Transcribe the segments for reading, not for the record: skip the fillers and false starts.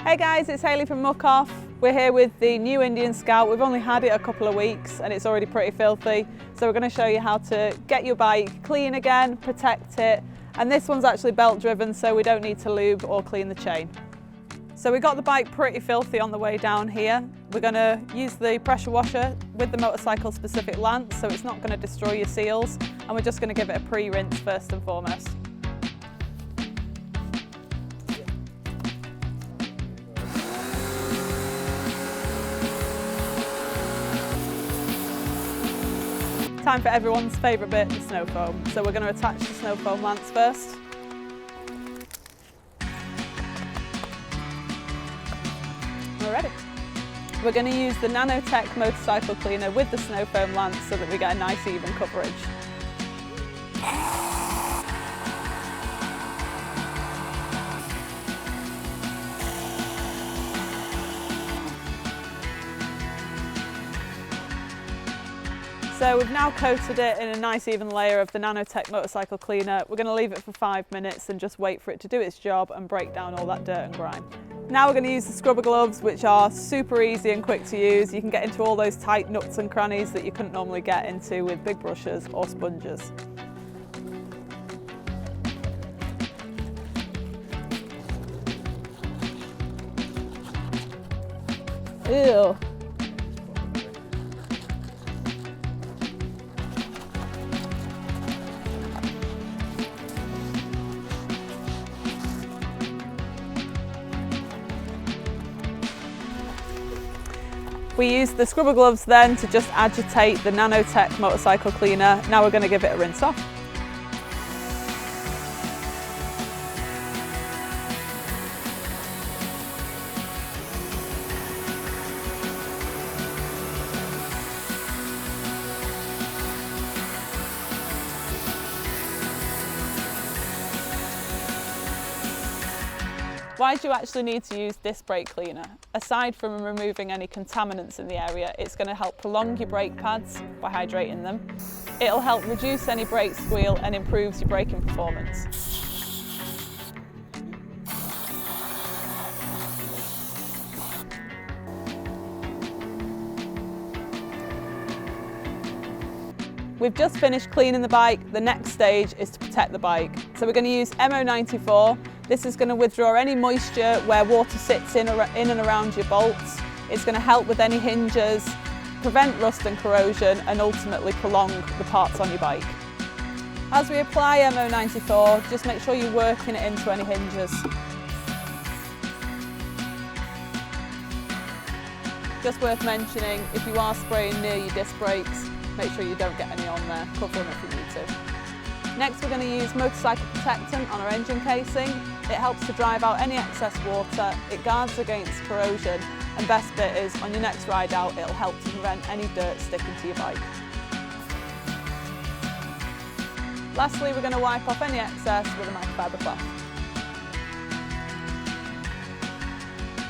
Hey guys, it's Hayley from Muc-Off. We're here with the new Indian Scout. We've only had it a couple of weeks and it's already pretty filthy. So we're going to show you how to get your bike clean again, protect it. And this one's actually belt driven, so we don't need to lube or clean the chain. So we got the bike pretty filthy on the way down here. We're going to use the pressure washer with the motorcycle specific lance, so it's not going to destroy your seals. And we're just going to give it a pre-rinse first and foremost. Time for everyone's favourite bit, the snow foam. So we're going to attach the snow foam lance first. We're ready. We're going to use the Nanotech motorcycle cleaner with the snow foam lance so that we get a nice even coverage. So we've now coated it in a nice even layer of the Nanotech motorcycle cleaner. We're going to leave it for 5 minutes and just wait for it to do its job and break down all that dirt and grime. Now we're going to use the scrubber gloves, which are super easy and quick to use. You can get into all those tight nooks and crannies that you couldn't normally get into with big brushes or sponges. Ew. We use the scrubber gloves then to just agitate the Nanotech motorcycle cleaner. Now we're going to give it a rinse off. Why do you actually need to use this brake cleaner? Aside from removing any contaminants in the area, it's going to help prolong your brake pads by hydrating them. It'll help reduce any brake squeal and improves your braking performance. We've just finished cleaning the bike. The next stage is to protect the bike. So we're going to use MO94. This is going to withdraw any moisture where water sits in and around your bolts. It's going to help with any hinges, prevent rust and corrosion, and ultimately prolong the parts on your bike. As we apply MO94, just make sure you're working it into any hinges. Just worth mentioning, if you are spraying near your disc brakes, make sure you don't get any on there, cover them if you need to. Next we're going to use motorcycle protectant on our engine casing. It helps to drive out any excess water, it guards against corrosion, and best bit is on your next ride out it'll help to prevent any dirt sticking to your bike. Lastly we're going to wipe off any excess with a microfiber cloth.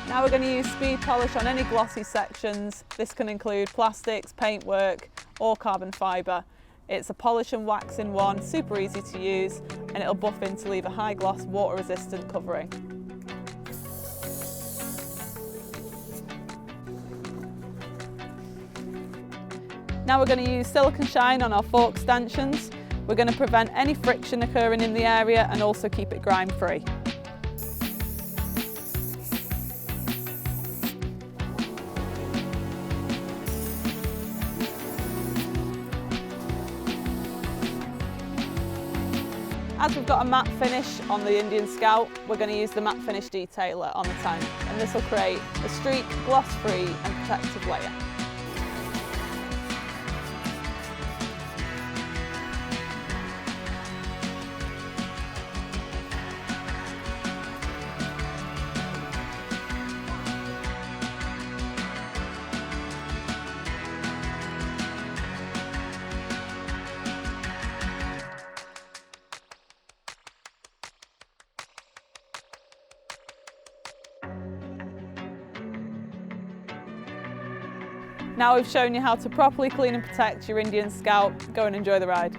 Now we're going to use speed polish on any glossy sections. This can include plastics, paintwork or carbon fibre. It's a polish and wax in one, super easy to use, and it'll buff in to leave a high gloss, water resistant covering. Now we're going to use Silicone Shine on our fork stanchions. We're going to prevent any friction occurring in the area and also keep it grime free. As we've got a matte finish on the Indian Scout, we're going to use the matte finish detailer on the tank, and this will create a streak, gloss-free and protective layer. Now we've shown you how to properly clean and protect your Indian Scout, go and enjoy the ride.